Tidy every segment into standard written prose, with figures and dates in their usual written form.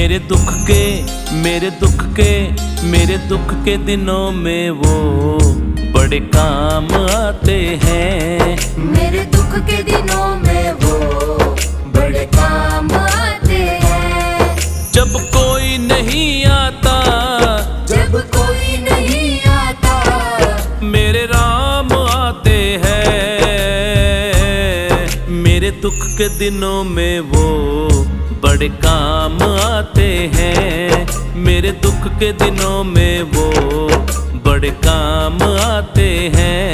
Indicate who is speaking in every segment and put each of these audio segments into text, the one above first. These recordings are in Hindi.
Speaker 1: मेरे दुख के दिनों में वो बड़े काम आते हैं।
Speaker 2: मेरे दुख के दिनों में वो बड़े काम आते हैं।
Speaker 1: जब कोई नहीं आता,
Speaker 2: जब कोई नहीं आता,
Speaker 1: मेरे राम आते हैं। मेरे दुख के दिनों में वो बड़े काम आते हैं। मेरे दुख के दिनों में वो बड़े काम आते हैं।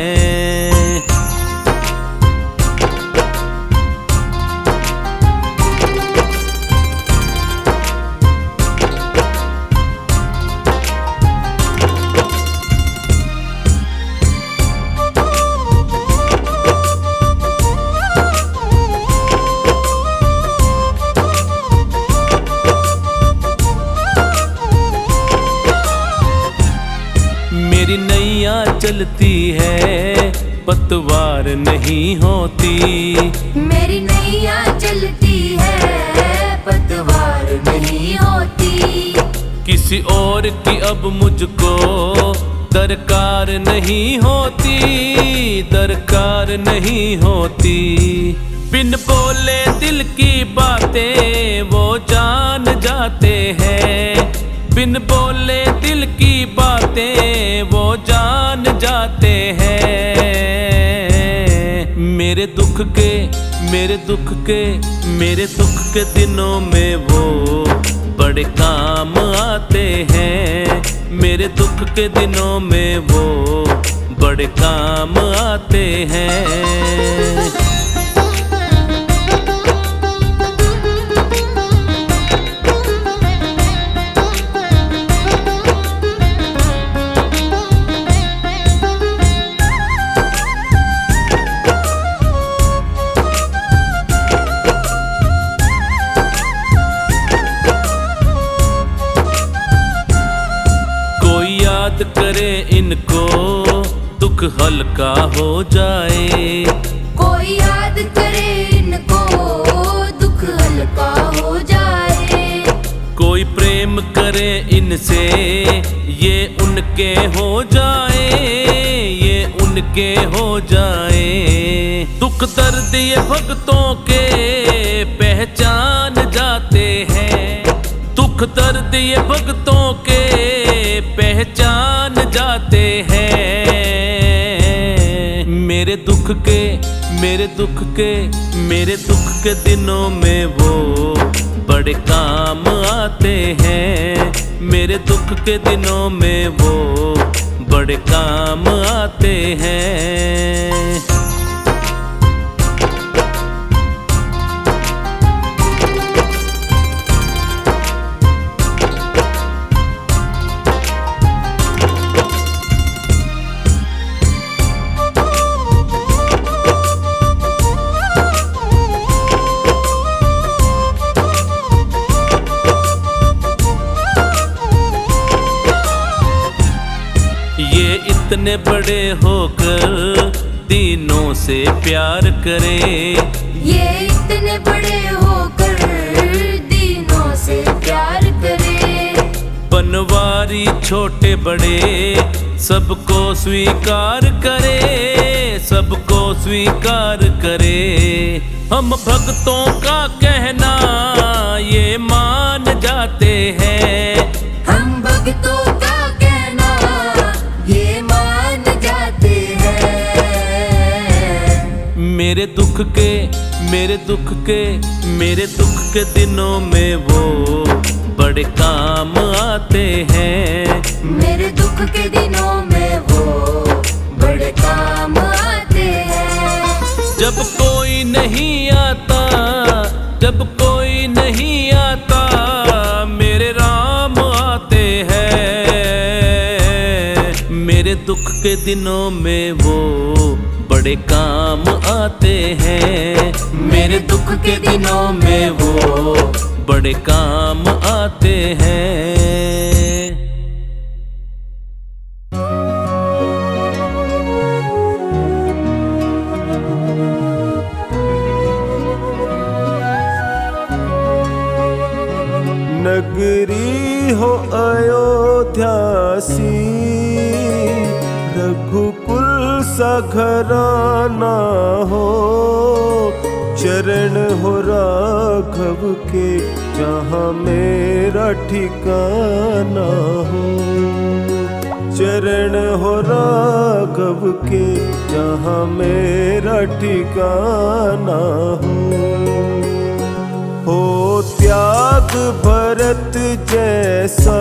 Speaker 1: मेरी नैया चलती है, पतवार नहीं होती।
Speaker 2: मेरी नैया चलती है, पतवार नहीं होती।
Speaker 1: किसी और की अब मुझको दरकार नहीं होती, दरकार नहीं होती। बिन बोले दिल की बातें वो जान जाते हैं। बिन बोले दिल की बातें वो जान जाते हैं। मेरे दुख के दिनों में वो बड़े काम आते हैं। मेरे दुख के दिनों में वो बड़े काम आते हैं। याद करे इनको दुख हल्का हो जाए।
Speaker 2: कोई याद करे इनको दुख हल्का हो जाए।
Speaker 1: कोई प्रेम करे इनसे ये उनके हो जाए, ये उनके हो जाए। दुख दर्द ये भक्तों के पहचान जाते हैं। दुख दर्द ये भक्तों के पहचान जाते हैं। मेरे दुख के दिनों में वो बड़े काम आते हैं। मेरे दुख के दिनों में वो बड़े काम आते हैं। ये इतने बड़े होकर दीनों से प्यार करे।
Speaker 2: ये इतने बड़े होकर दीनों से प्यार करे।
Speaker 1: बनवारी छोटे बड़े सबको स्वीकार करे, सबको स्वीकार करे। हम भक्तों का कहना ये मान जाते हैं।
Speaker 2: हम भक्तों का ये मान जाते हैं।
Speaker 1: मेरे दुख के दिनों में वो बड़े काम आते हैं।
Speaker 2: मेरे दुख के दिनों में वो बड़े काम आते हैं।
Speaker 1: जब कोई नहीं आता, जब कोई नहीं आता, मेरे राम आते हैं। मेरे दुख के दिनों में वो बड़े काम आते हैं। मेरे दुख के दिनों में वो बड़े काम आते हैं।
Speaker 3: नग सा घराना हो, चरण हो राघव के जहाँ मेरा ठिकाना हो। चरण हो राघव के जहाँ मेरा ठिकाना हो त्याग भरत जैसा,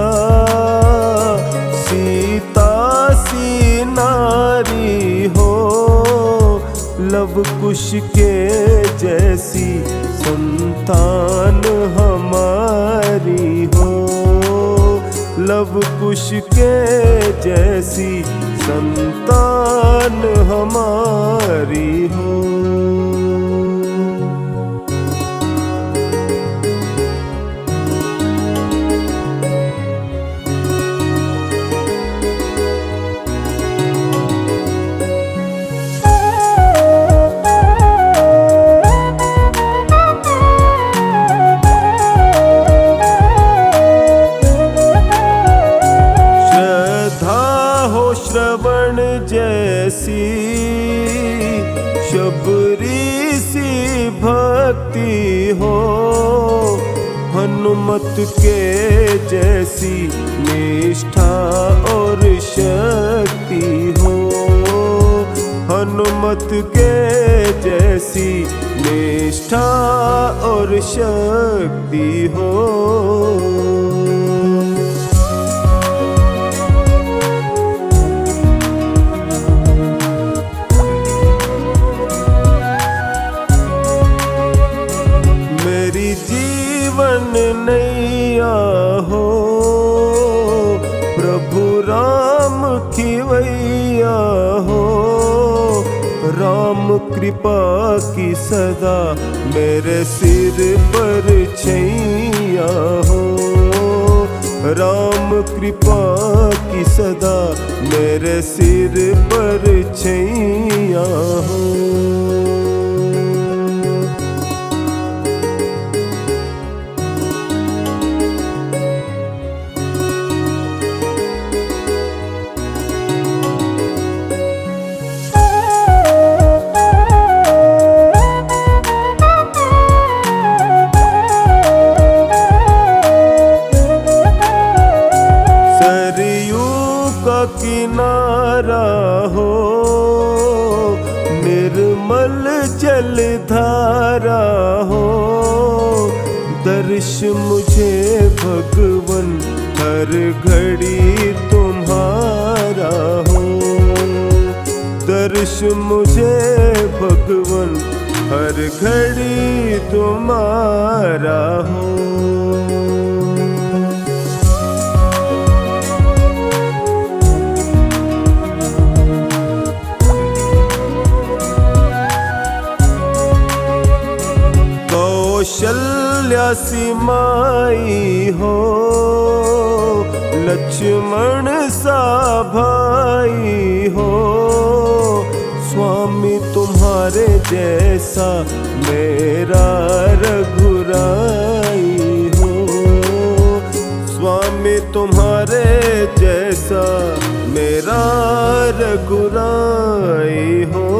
Speaker 3: सीता सी नारी हो, लव कुश के जैसी संतान हमारी हो। लव कुश के जैसी संतान हमारी हो। श्रवण जैसी शबरी सी भक्ति हो, हनुमत के जैसी निष्ठा और शक्ति हो। हनुमत के जैसी निष्ठा और शक्ति हो। जीवन नैया हो, प्रभु राम खिवैया हो। राम कृपा की सदा मेरे सिर पर छैया हो। राम कृपा की सदा मेरे सिर पर छैया हो। किनारा हो, निर्मल जलधारा हो। दर्श मुझे भगवन हर घड़ी तुम्हारा हो। दर्श मुझे भगवन हर घड़ी तुम्हारा हो। कौशल्या सी माई हो, लक्ष्मण सा भाई हो। स्वामी तुम्हारे जैसा मेरा रघुराई हो। स्वामी तुम्हारे जैसा मेरा रघुराई हो।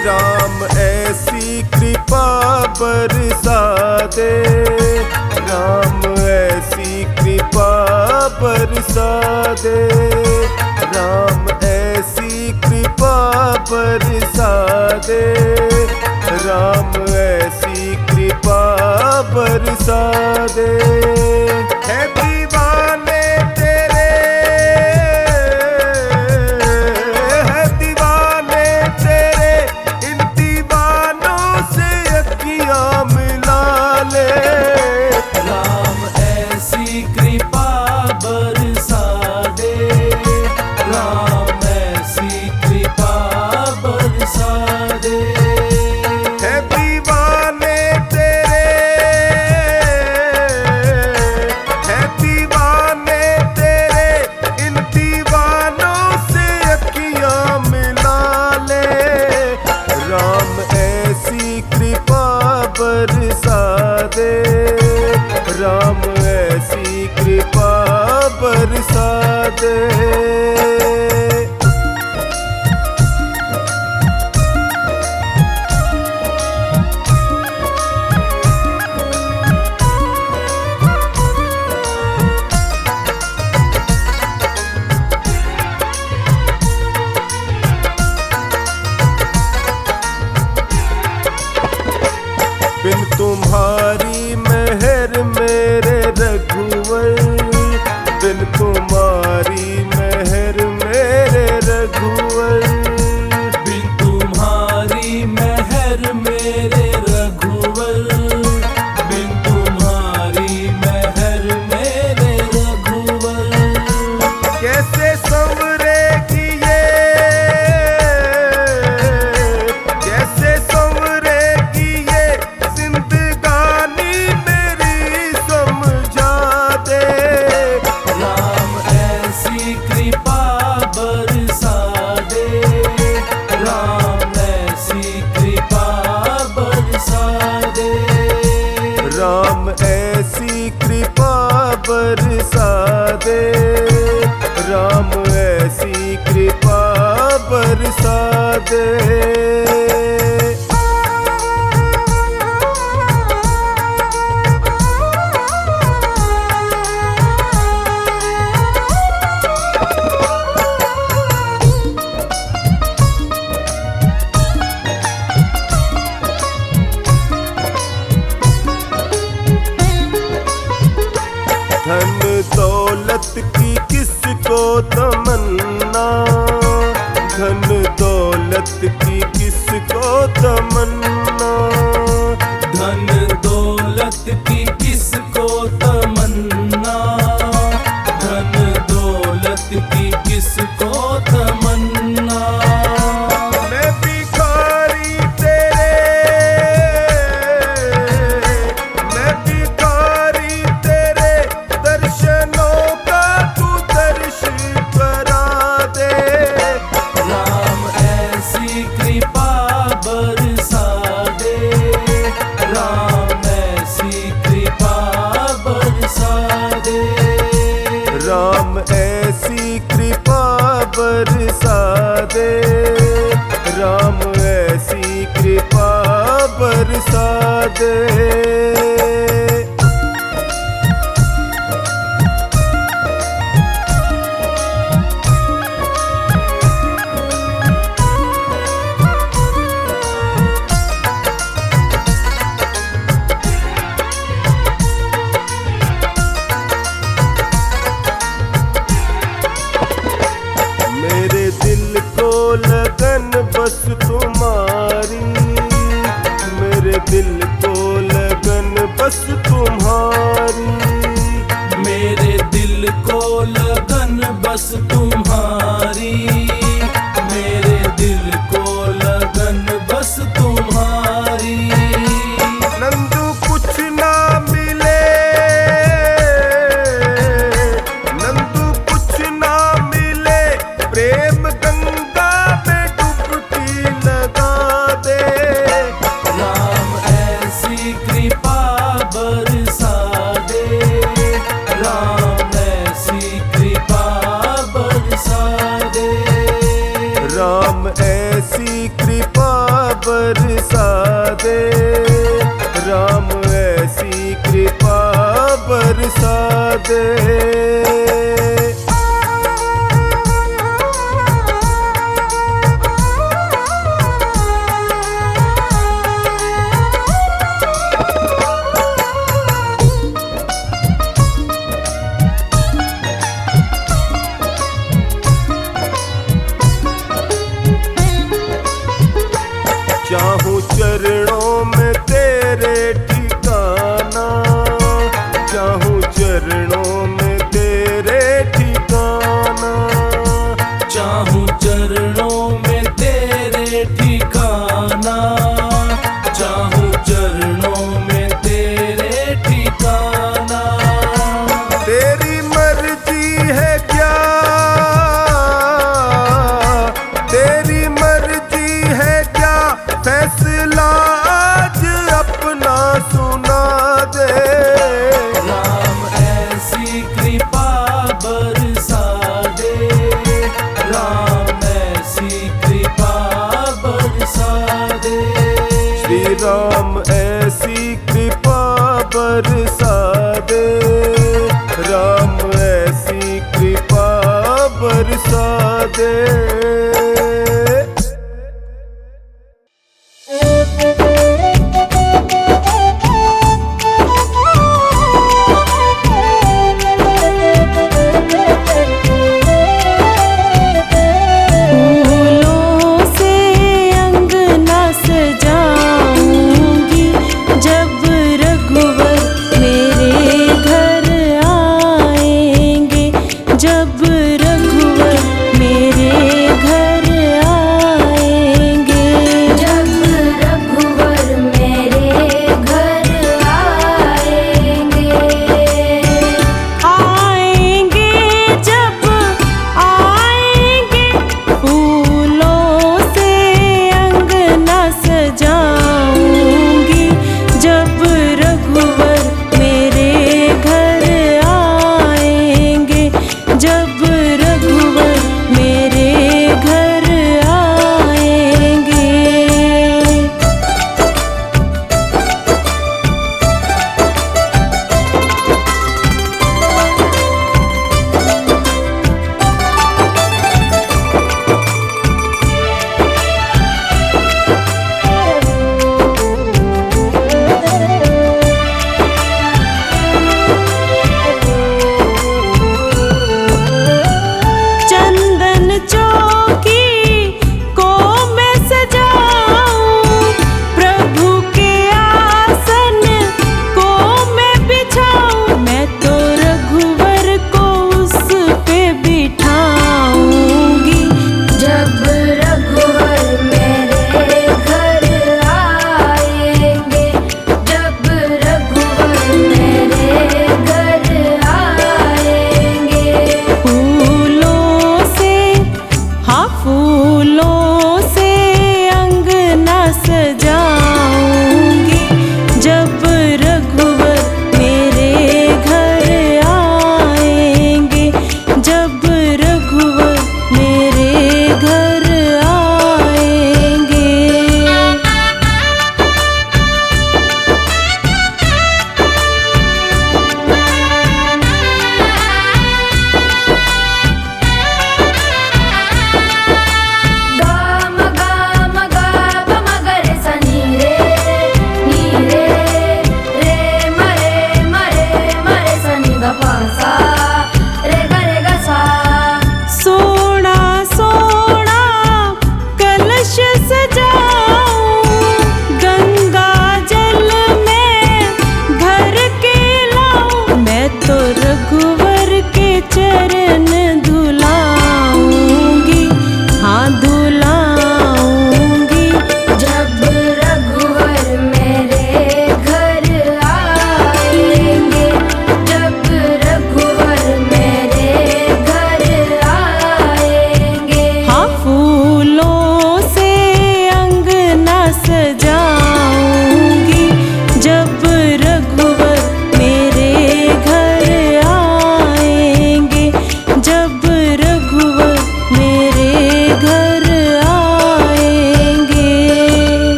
Speaker 3: राम ऐसी कृपा बरसा दे। राम ऐसी कृपा बरसा दे। राम ऐसी कृपा बरसा दे। राम ऐसी कृपा बरसा दे। है दीवाने तेरे, है दीवाने तेरे, इन दीवानों से अखियां मिला ले।
Speaker 1: राम ऐसी कृपा बरसा
Speaker 3: बरसा दे। बिन तुम्हारी मेहर मेरे रघुवर, बिन तुम्हारी मेहर मेरे रघुवर,
Speaker 1: बिन तुम्हारी मेहर मेरे रघुवर, बिन तुम्हारी मेहर मेरे रघुवर।
Speaker 3: कैसे संवरेगी ये, कैसे संवरेगी ये जिंदगानी मेरी समझा दे।
Speaker 1: राम ऐसी कृपा बरसा दे, राम ऐसी कृपा बरसा दे।
Speaker 3: राम ऐसी कृपा बरसा दे, राम ऐसी कृपा बरसा दे। धन दौलत की किसको तमन्ना, धन दौलत की किसको तमन्ना,
Speaker 1: धन दौलत की किसको तमन्ना, धन दौलत की किसको तमन्ना।
Speaker 3: मैं भिखारी तेरे, मैं भिखारी तेरे दर्शनों का तू दर्श करा दे।
Speaker 1: राम ऐसी कृपा बरसा दे, राम ऐसी कृपा बरसा दे।
Speaker 3: राम ऐसी कृपा बरसा दे, राम ऐसी कृपा बरसा दे। मेरे दिल को लगन बस तुम्हारी, मेरे दिल को लगन बस तुम्हारी,
Speaker 1: मेरे दिल को लगन बस तुम्हारी, मेरे दिल को लगन बस तुम्हारी।
Speaker 3: नंदू कुछ ना मिले, नंदू कुछ ना मिले, प्रेम गंगा में डुबकी लगा दे।
Speaker 1: राम ऐसी कृपा बरसा दे, राम ऐसी कृपा बरसा दे।
Speaker 3: राम ऐसी कृपा बरसा दे, राम ऐसी कृपा बरसा दे। चाहूं चरणों में तेरे ठिकाना, चाहूं चरणों में तेरे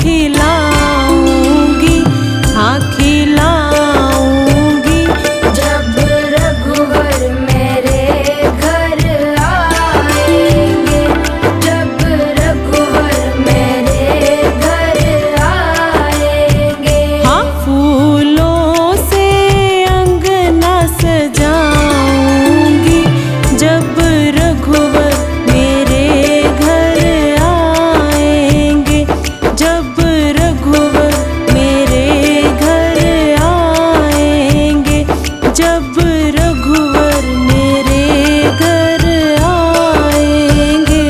Speaker 4: खिलाऊंगी, हाँ खिलाऊंगी।
Speaker 2: जब रघुवर मेरे घर आएंगे, जब रघुवर मेरे घर आएंगे।
Speaker 4: हाँ फूलों से अंगना सजाऊंगी, जब रघुवर मेरे घर आएंगे, जब रघुवर मेरे घर आएंगे, जब रघुवर मेरे घर आएंगे।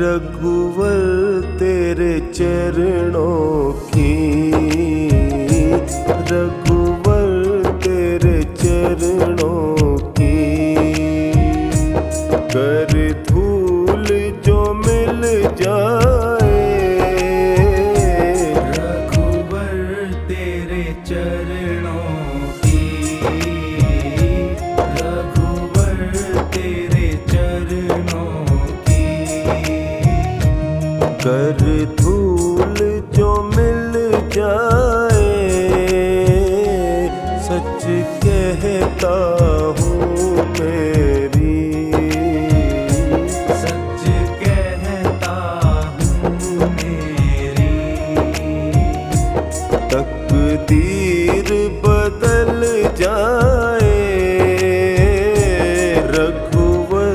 Speaker 3: रघुवर तेरे चरणों की, रघुवर तेरे चरणों की, कर धूल जो मिल जाए।
Speaker 1: रघुवर तेरे चरणों की, रघुवर तेरे चरणों की,
Speaker 3: कर धूल जो मिल जाए। सच कहता हूँ मेरी,
Speaker 1: सच कहता हूँ मेरी,
Speaker 3: तकदीर बदल जाए। रघुवर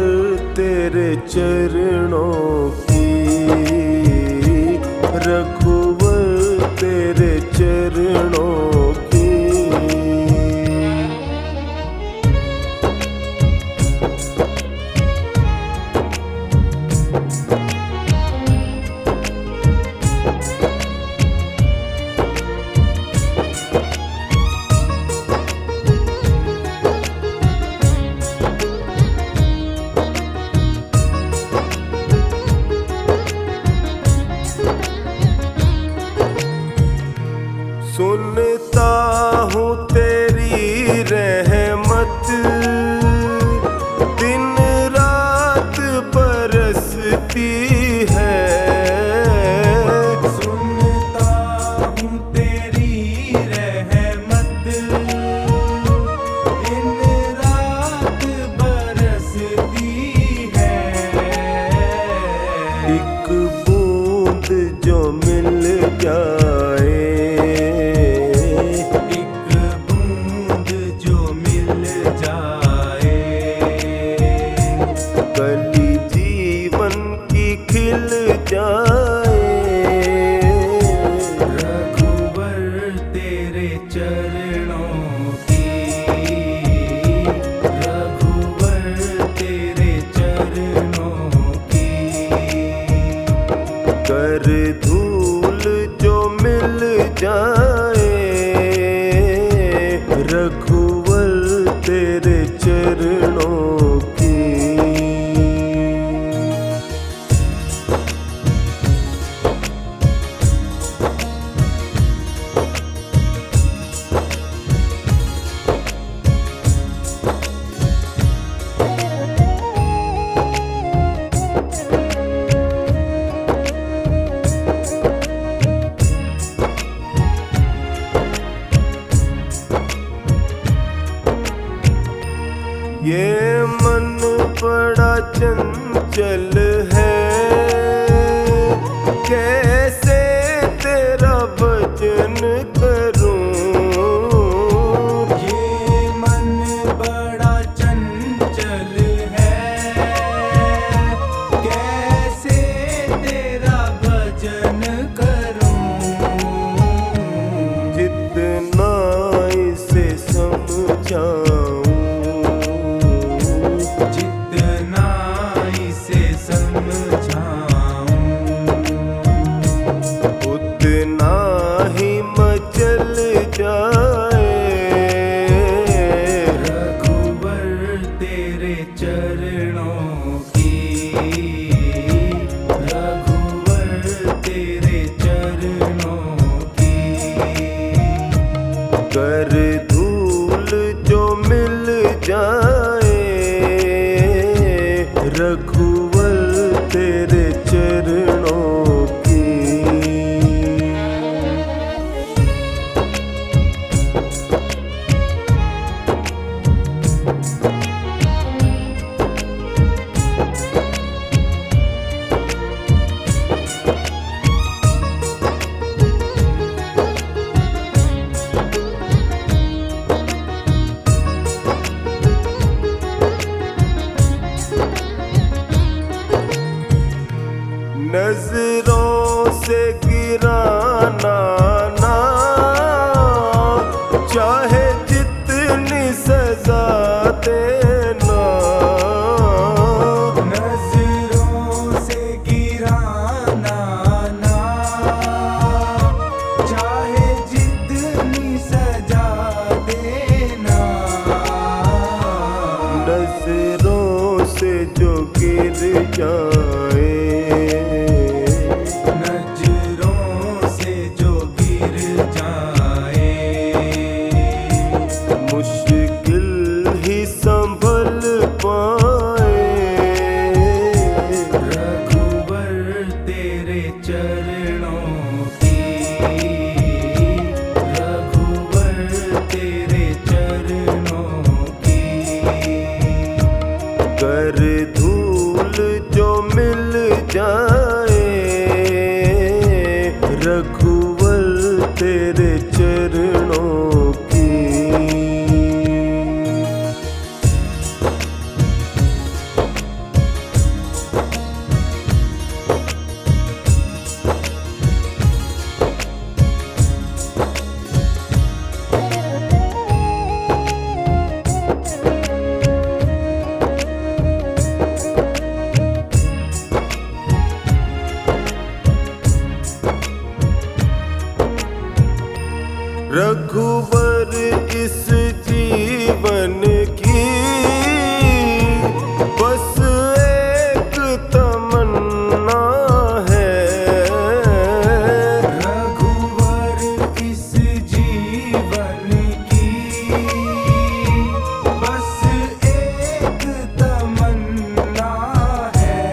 Speaker 3: तेरे चरणों की, रघुवर तेरे चरणों की। सुनता हूँ तेरी रहमत, दिन रात बरसती है।
Speaker 1: सुनता हूँ तेरी रहमत, दिन रात बरसती है।
Speaker 3: एक बूंद जो मिल जाए, तेरे चरणों की। रघुवर इस जीवन की बस एक तमन्ना है।
Speaker 5: रघुवर इस जीवन की बस एक तमन्ना है।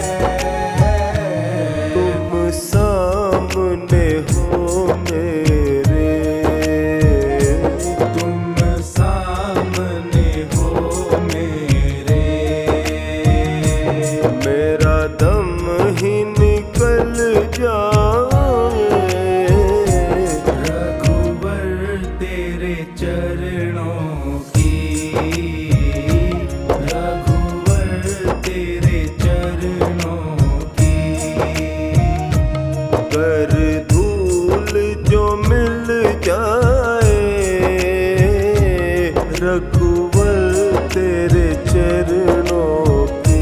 Speaker 3: तुम सामने हो मेरे,
Speaker 5: तुम सामने हो मेरे,
Speaker 3: मेरा दम ही निकल जाए।
Speaker 5: रघुवर तेरे चरणों की, रघुवर तेरे चरणों की।
Speaker 3: कर धूल जो मिल जाए, रघुवर तेरे चरणों की।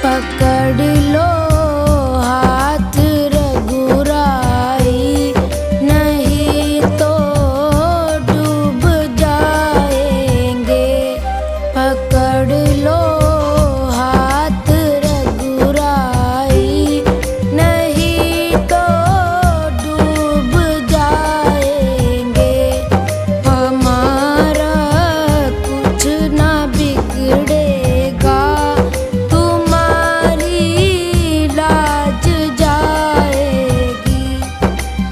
Speaker 2: पकड़ लो हाथ रघुराई, नहीं तो डूब जाएंगे। पकड़ लो हाथ रघुराई, नहीं तो डूब जाएंगे। हमारा कुछ ना बिगड़ेगा, लाज जाएगी।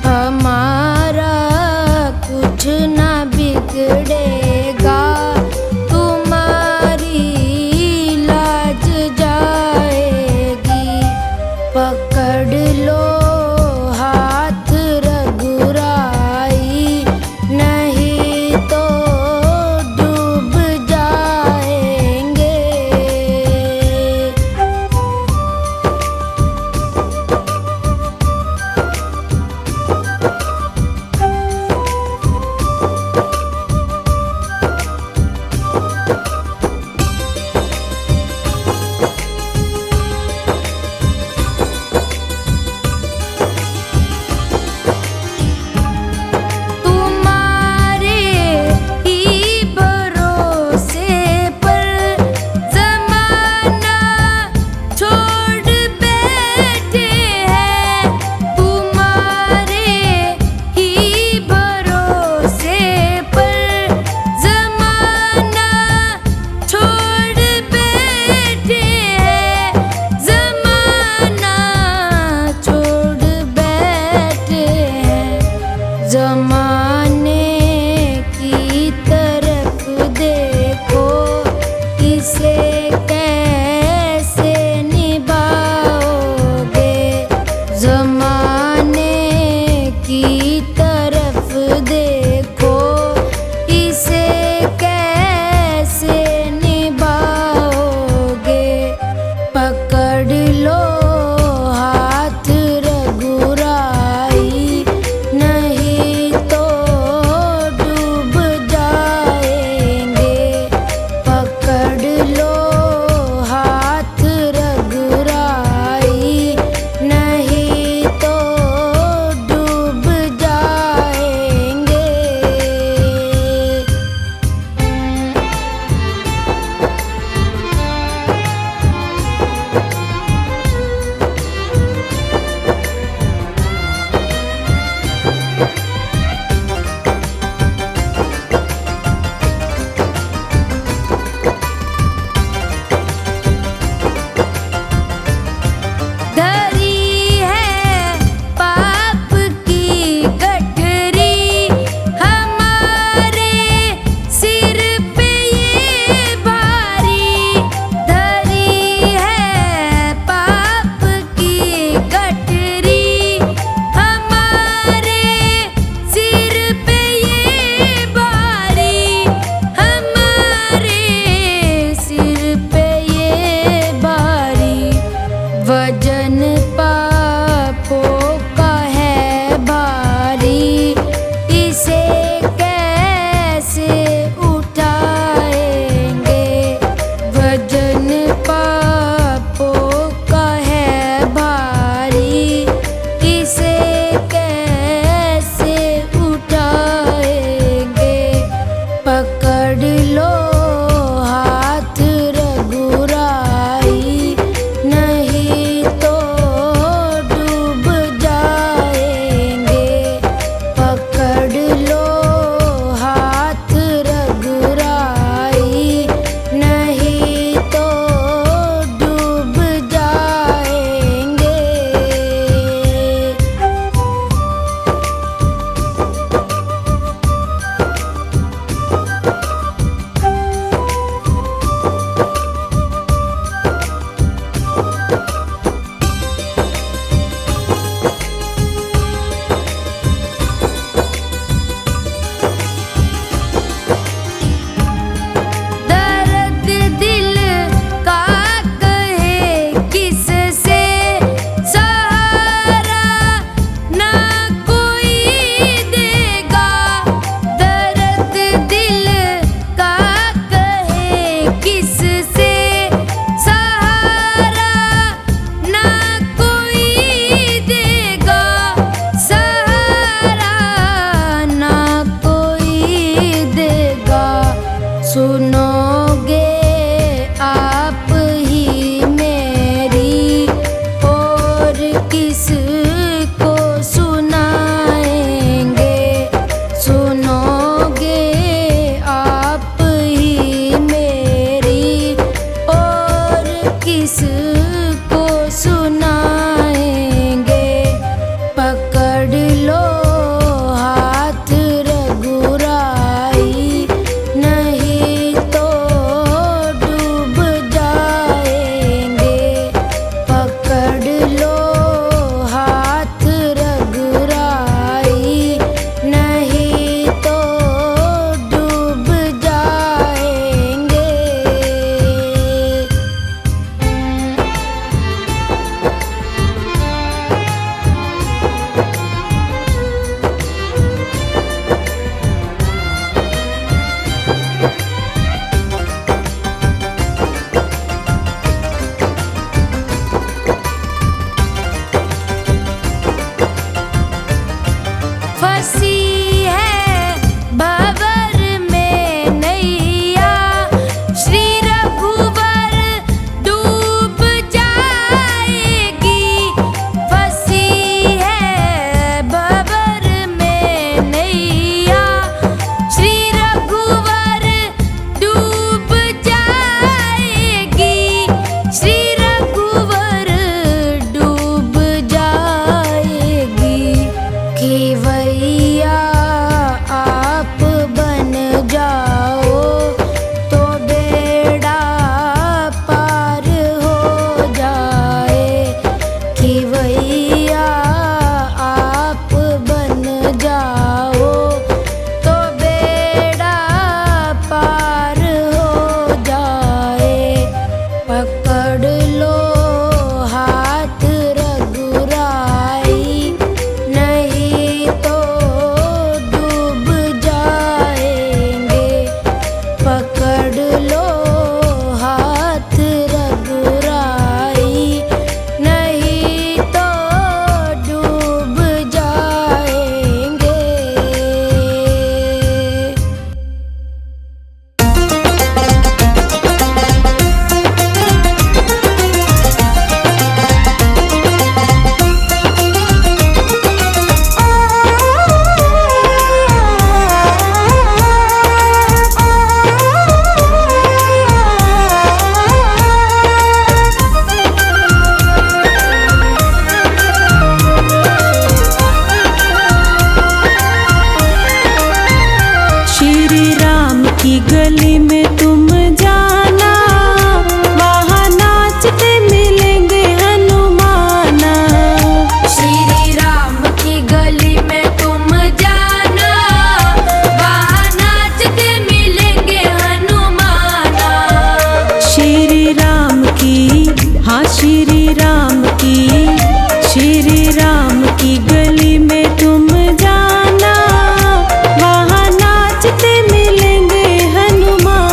Speaker 2: हमारा कुछ ना बिगड़ेगा, तुम्हारी लाज जाएगी। पकड़ लो हाथ रघुराई, नहीं तो डूब जाएंगे। धरी है पाप की गठरी हमारे सिर पे ये भारी। धरी है पाप की गठरी हमारे सिर पे ये भारी। हमारे सिर पे ये भारी। वजन
Speaker 4: गली में तुम जाना, वहाँ नाचते मिलेंगे हनुमाना।
Speaker 2: श्री राम की गली में तुम जाना, वहाँ नाचते मिलेंगे हनुमाना।
Speaker 4: श्री राम की, हाँ श्री राम की, श्री राम की गली में तुम जाना, वहाँ नाचते मिलेंगे हनुमाना।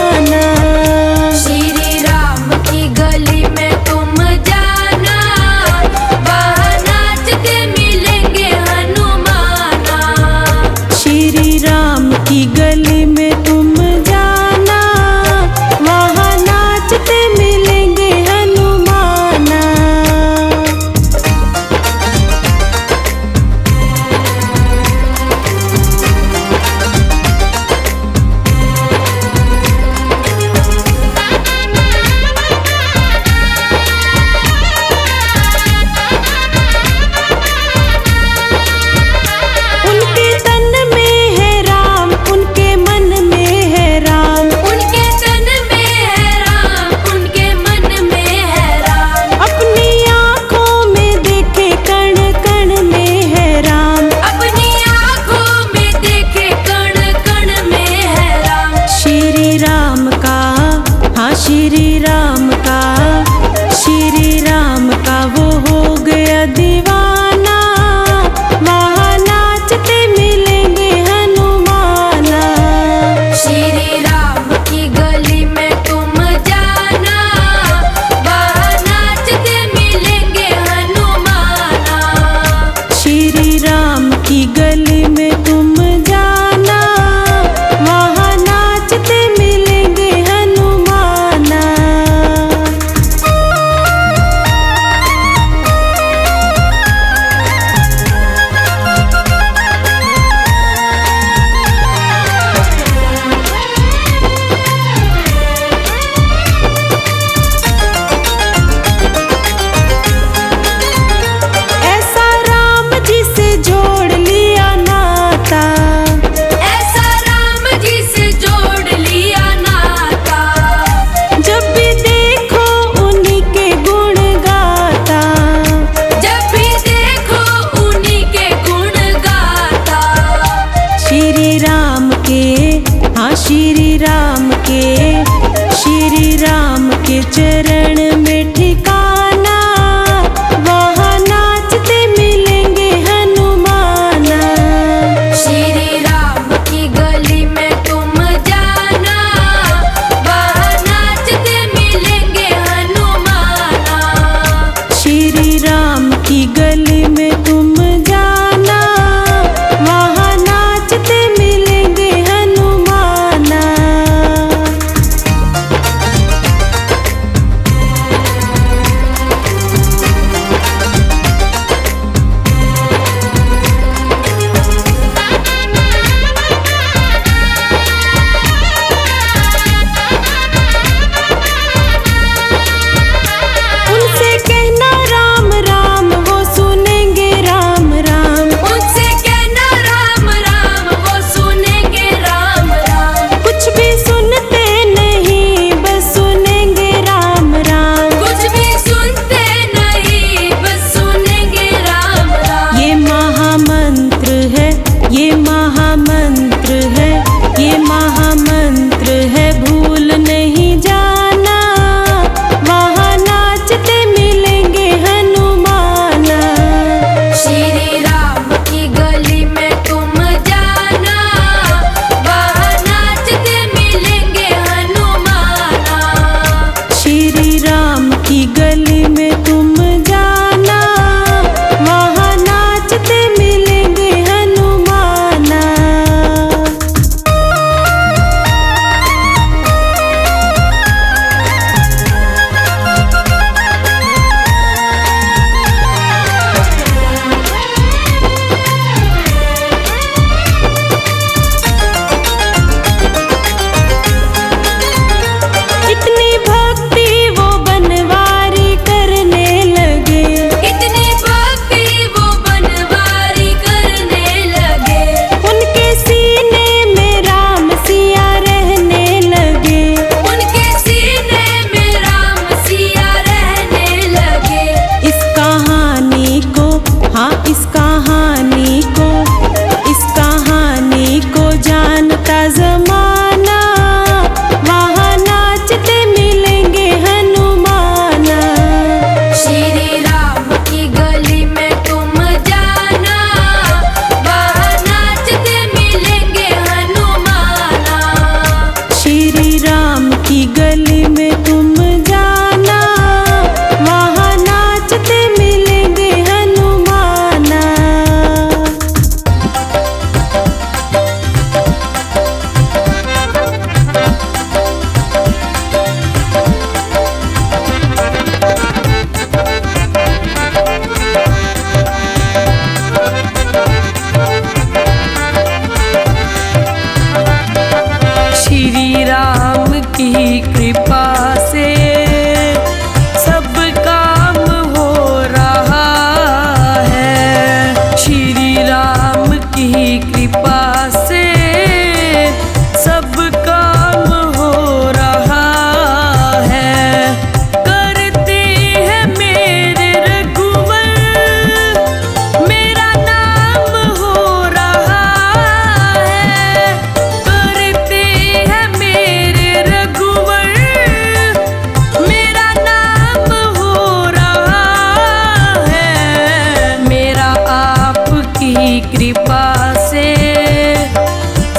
Speaker 4: कृपा से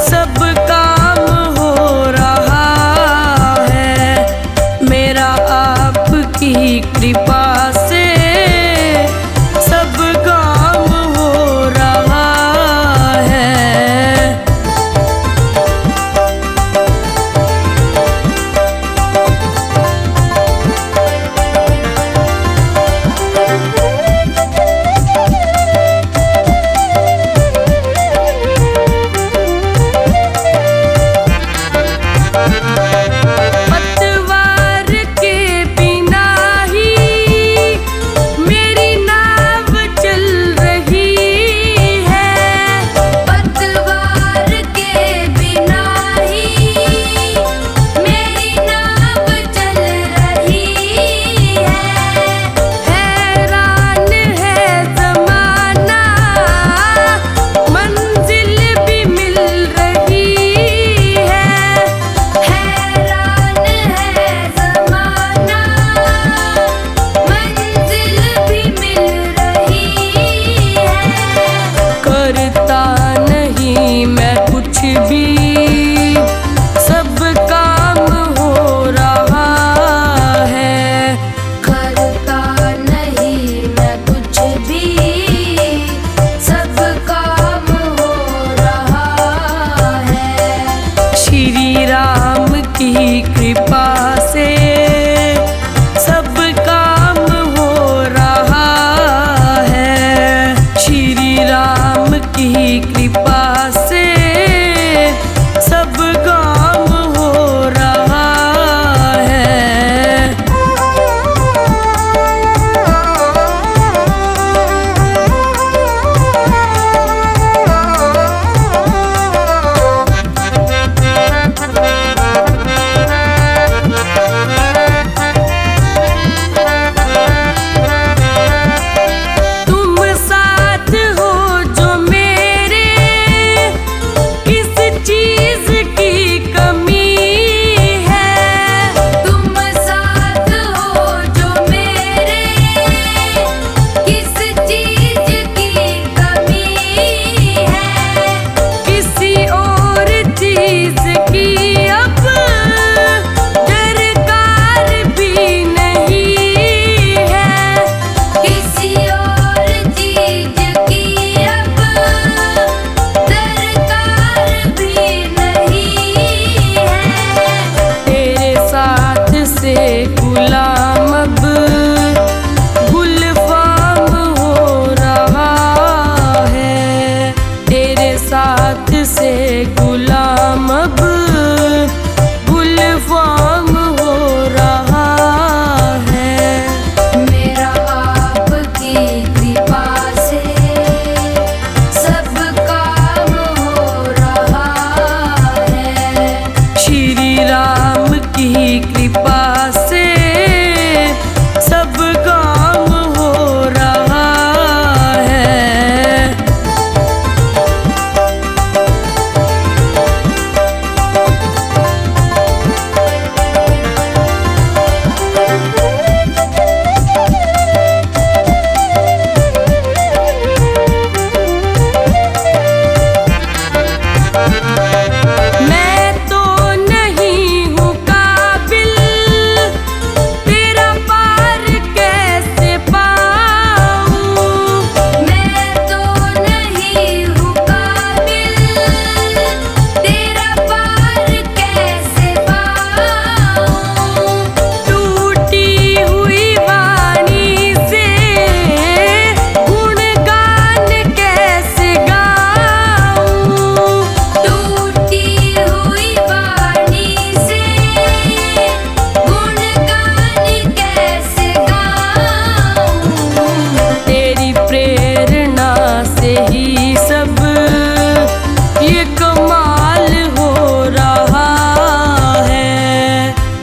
Speaker 4: सब काम हो रहा है। मेरा आपकी कृपा से सब काम हो रहा है। पतवार के बिना ही मेरी नाव चल रही है।
Speaker 2: पतवार के बिना ही मेरी नाव चल रही है।
Speaker 4: हैरान है ज़माना मंजिल भी मिल रही है।
Speaker 2: हैरान है ज़माना मंजिल भी मिल रही है।
Speaker 4: करता नहीं मैं कुछ भी सब काम हो रहा है।
Speaker 2: करता नहीं मैं कुछ भी सब काम हो रहा है।
Speaker 4: श्री राम की कृपा से सब काम हो रहा है। श्री राम की कृपा से सब काम हो रहा है। तुम साथ हो जो मेरे, किस चीज की कमी है।
Speaker 2: तुम साथ हो जो मेरे, किस चीज की कमी है।
Speaker 4: किसी और चीज की अब दरकार भी नहीं है।
Speaker 2: किसी और चीज की अब दरकार भी नहीं है।
Speaker 4: तेरे साथ से गुलाम अब गुलफाम हो रहा है। तेरे साथ से गुलाम अब गुलफाम हो रहा है।
Speaker 2: मेरा आपकी कृपा से सब काम हो रहा है।
Speaker 4: श्री राम की कृपा से सब काम हो रहा है। मैं तो नहीं हूँ काबिल तेरा पार कैसे पाऊँ।
Speaker 2: मैं तो नहीं हूँ काबिल तेरा पार कैसे पाऊँ।
Speaker 4: टूटी हुई वाणी से गुणगान कैसे गाऊँ।
Speaker 2: टूटी हुई वाणी से गुणगान कैसे गाऊँ।
Speaker 4: तेरी प्रेरणा से ही सब ये कमाल हो रहा है।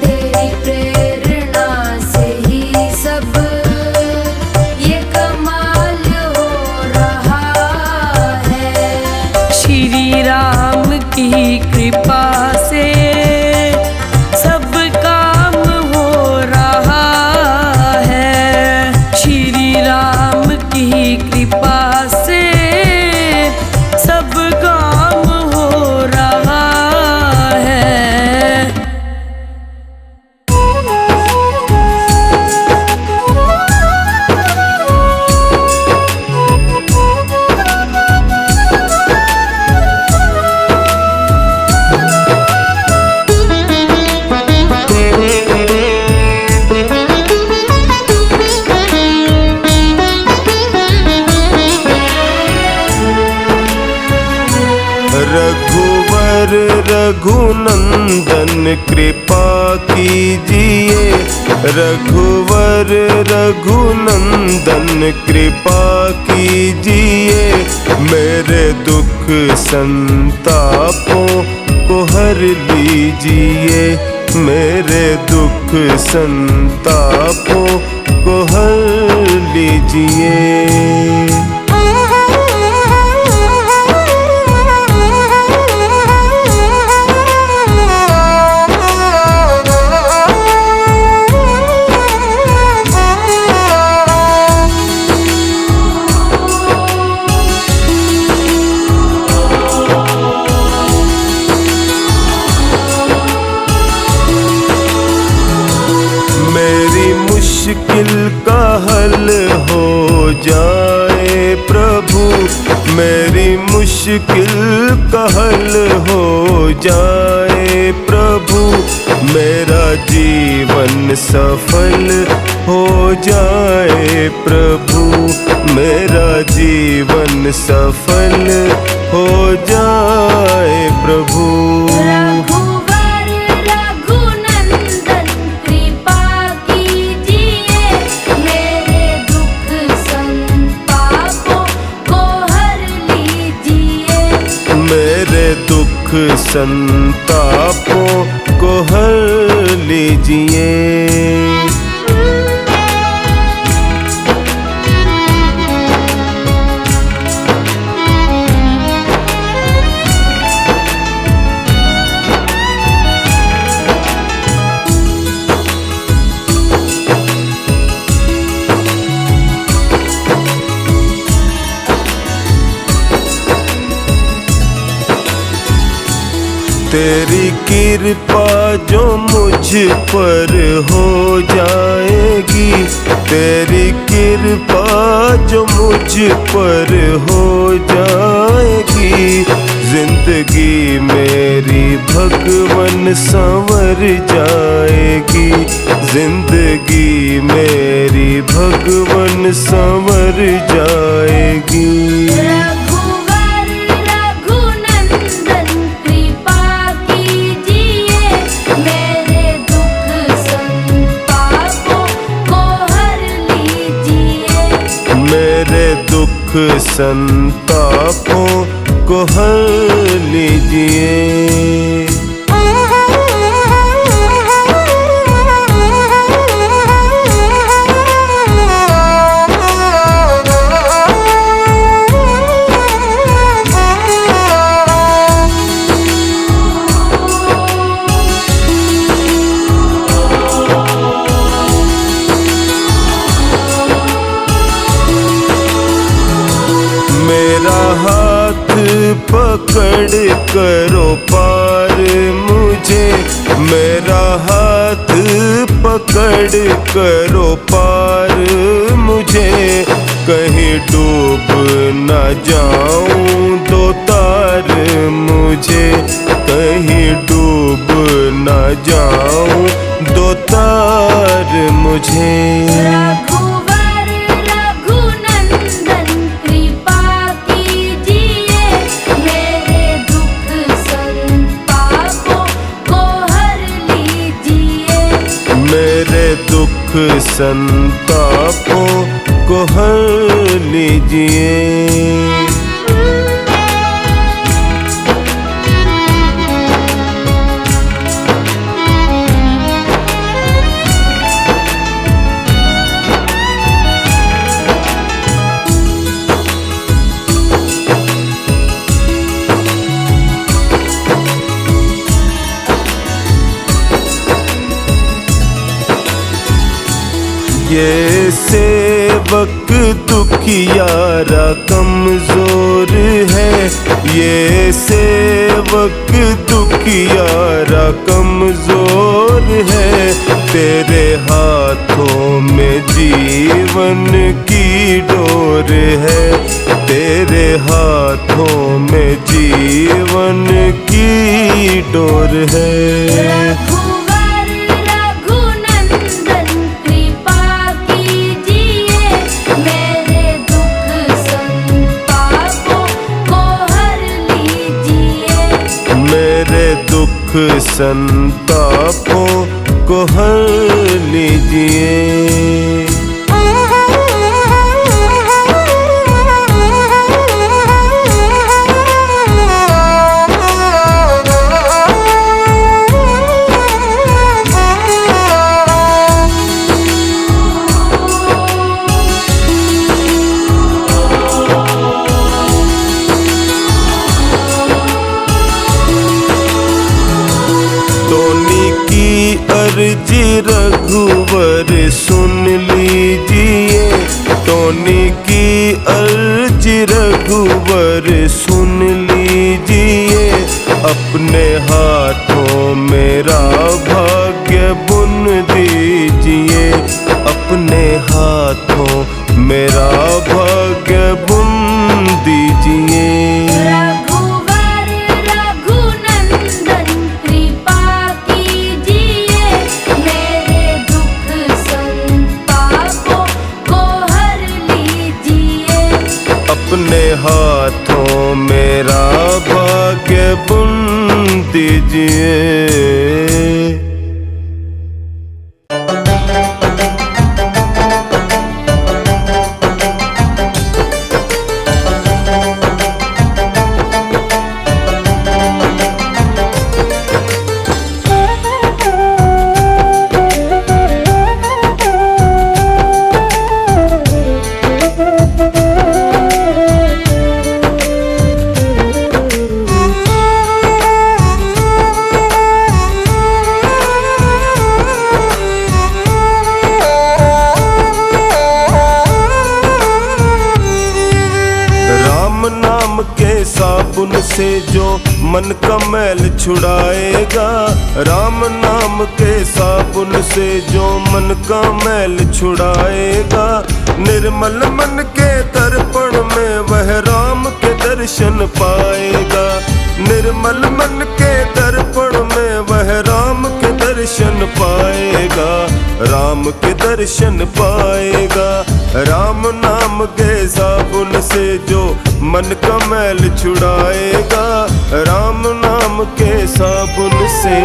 Speaker 2: तेरी प्रेरणा से ही सब ये कमाल हो रहा है।
Speaker 4: श्री राम की कृपा से सब काम हो रहा है। श्री राम की कृपा से
Speaker 3: रघुवर रघुनंदन कृपा कीजिए, रघुवर रघुनंदन कृपा कीजिए, मेरे दुख संतापों को हर लीजिए, मेरे दुख संतापों को हर लीजिए। मुश्किल का हल हो जाए प्रभु, मेरी मुश्किल का हल हो जाए प्रभु, मेरा जीवन सफल हो जाए प्रभु, मेरा जीवन सफल हो जाए प्रभु। दुख संतापों को हर लीजिए। तेरी कृपा जो मुझ पर हो जाएगी, तेरी कृपा जो मुझ पर हो जाएगी, जिंदगी मेरी भगवन संवर जाएगी, जिंदगी मेरी भगवन संवर जाएगी। दुख संतापों को हर लीजिए। मेरा हाथ पकड़ करो पार मुझे, मेरा हाथ पकड़ करो पार मुझे, कहीं डूब न जाऊं दो तार मुझे, कहीं डूब न जाऊं दो तार मुझे। दुख संतापों को हर लीजिए। ये सेवक दुखियारा कमजोर है, ये सेवक दुखियारा कमजोर है, तेरे हाथों में जीवन की डोर है, तेरे हाथों में जीवन की डोर है।
Speaker 2: मेरे दुख संतापों को हर लीजिए।
Speaker 3: संतापों को हर लीजिए। अर्जी रघुवर सुन लीजिए, टोनी की अर्जी रघुवर सुन लीजिए। अपने हाथों मेरा भाग्य बुन दीजिए, अपने हाथों मेरा भाग्य बुन दीजिए। अपने हाथों मेरा भाग्य बुन दीजिए। साबुन से जो मन का मैल छुड़ाएगा, राम नाम के साबुन से जो मन का मैल छुड़ाएगा। निर्मल मन के दर्पण में वह राम के दर्शन पाएगा, निर्मल मन के दर्पण में वह राम के दर्शन पाएगा, राम के दर्शन पाएगा। राम नाम के साबुन से जो मन का मैल छुड़ाएगा, राम नाम के साबुन से।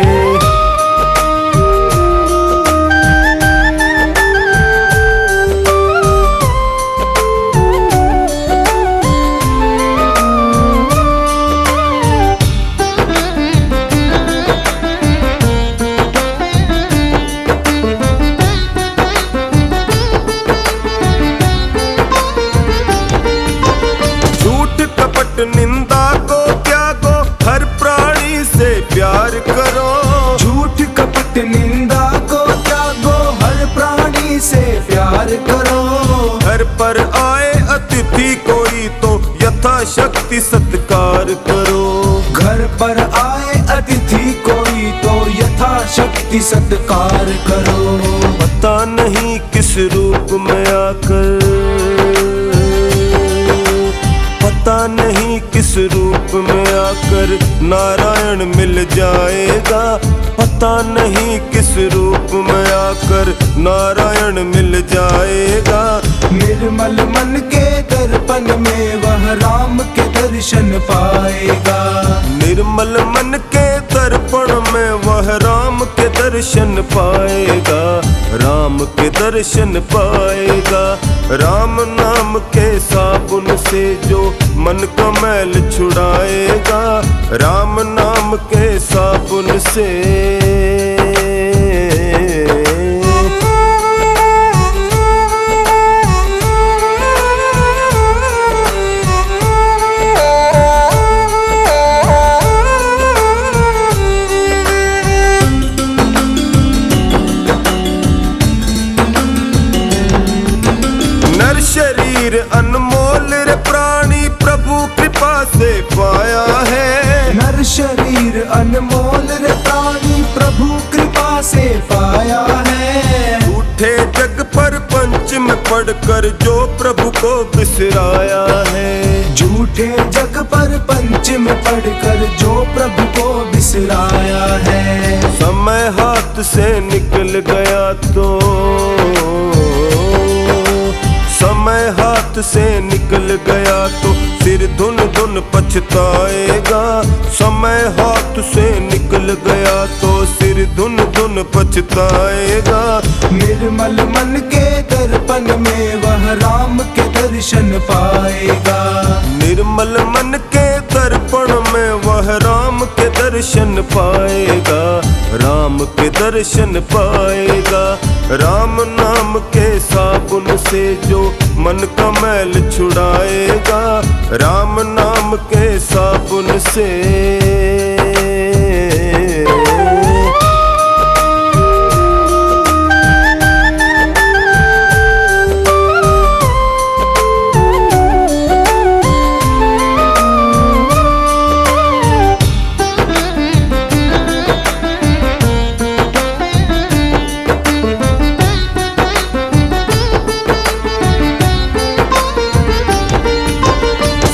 Speaker 3: निंदा को त्यागो, हर प्राणी से प्यार करो।
Speaker 5: झूठ कपट निंदा को त्यागो, हर प्राणी से प्यार करो।
Speaker 3: घर पर आए अतिथि कोई तो यथाशक्ति सत्कार करो।
Speaker 5: घर पर आए अतिथि कोई तो यथाशक्ति सत्कार करो।
Speaker 3: पता नहीं किस रूप में आकर, पता नहीं किस रूप में आकर नारायण मिल जाएगा, पता नहीं किस रूप में आकर नारायण मिल जाएगा।
Speaker 5: निर्मल मन के दर्पण में वह राम के दर्शन पाएगा,
Speaker 3: निर्मल मन के दर्पण में वह राम के दर्शन पाएगा, राम के दर्शन पाएगा। राम नाम के साबुन से जो मन का मैल छुड़ाएगा, राम नाम के साबुन से। नर शरीर अनमोल रे प्राणी प्रभु कृपा से पाया है।
Speaker 5: नर शरीर अनमोल रे प्राणी प्रभु कृपा से पाया है।
Speaker 3: झूठे जग पर पंच में पढ़कर जो प्रभु को बिसराया है,
Speaker 5: झूठे जग पर पंच में पढ़कर जो प्रभु को बिसराया है।
Speaker 3: समय हाथ से निकल गया तो, समय हाथ से निकल गया तो सिर धुन धुन पछताएगा। समय हाथ से निकल गया तो सिर धुन धुन पछताएगा।
Speaker 5: निर्मल मन के दर्पण में वह राम के दर्शन पाएगा।
Speaker 3: निर्मल मन के दर्पण में वह राम के दर्शन पाएगा। राम के दर्शन पाएगा। राम नाम के साबुन से जो मन का मैल छुड़ाएगा। राम नाम के साबुन से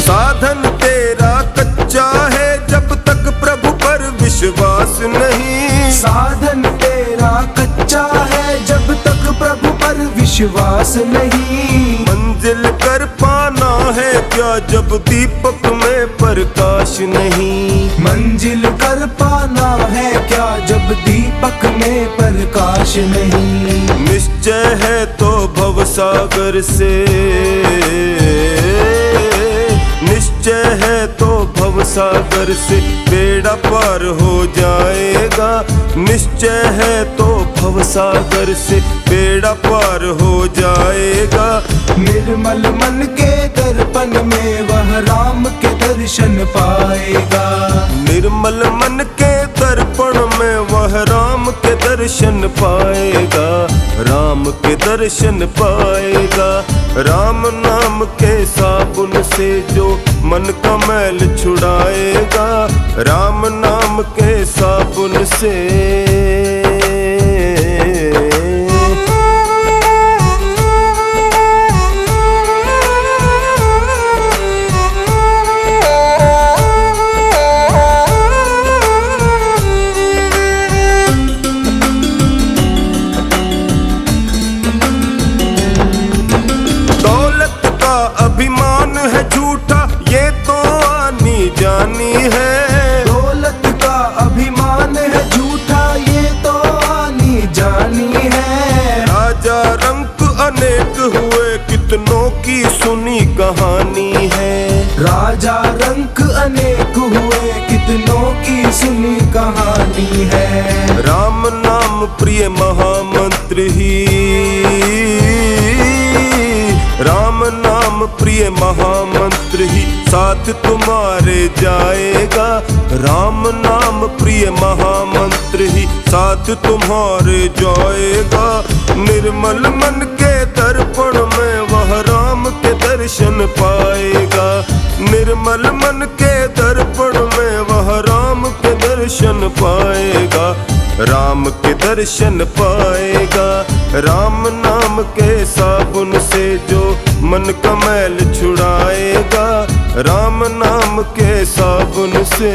Speaker 3: साधन तेरा कच्चा है जब तक प्रभु पर विश्वास नहीं।
Speaker 5: साधन तेरा कच्चा है जब तक प्रभु पर विश्वास नहीं।
Speaker 3: मंजिल कर पाना है क्या जब दीपक में प्रकाश नहीं।
Speaker 5: मंजिल कर पाना है क्या जब दीपक में प्रकाश नहीं।
Speaker 3: निश्चय है तो भवसागर से, निश्चय है तो भवसागर से बेड़ा पार हो जाएगा। निश्चय है तो भवसागर से बेड़ा पार हो जाएगा।
Speaker 5: निर्मल मन के दर्पण में वह राम के दर्शन पाएगा।
Speaker 3: निर्मल मन के दर्पण में वह राम के दर्शन पाएगा। राम के दर्शन पाएगा। राम नाम के साबुन से जो मन का मैल छुड़ाएगा। राम नाम के साबुन से अभिमान है झूठा ये तो आनी जानी है।
Speaker 5: दौलत का अभिमान है झूठा ये तो आनी जानी है।
Speaker 3: राजा रंक अनेक हुए कितनों की सुनी कहानी है।
Speaker 5: राजा रंक अनेक हुए कितनों की सुनी कहानी है।
Speaker 3: राम नाम प्रिय महामंत्र ही, राम नाम प्रिय महामंत्र ही साथ तुम्हारे जाएगा। राम नाम प्रिय महामंत्र ही साथ तुम्हारे जाएगा। निर्मल मन के दर्पण में वह राम के दर्शन पाएगा। निर्मल मन के दर्पण में वह राम के दर्शन पाएगा। राम के दर्शन पाएगा। राम नाम के साबुन से जो मन का मैल छुड़ाएगा। राम नाम के साबुन से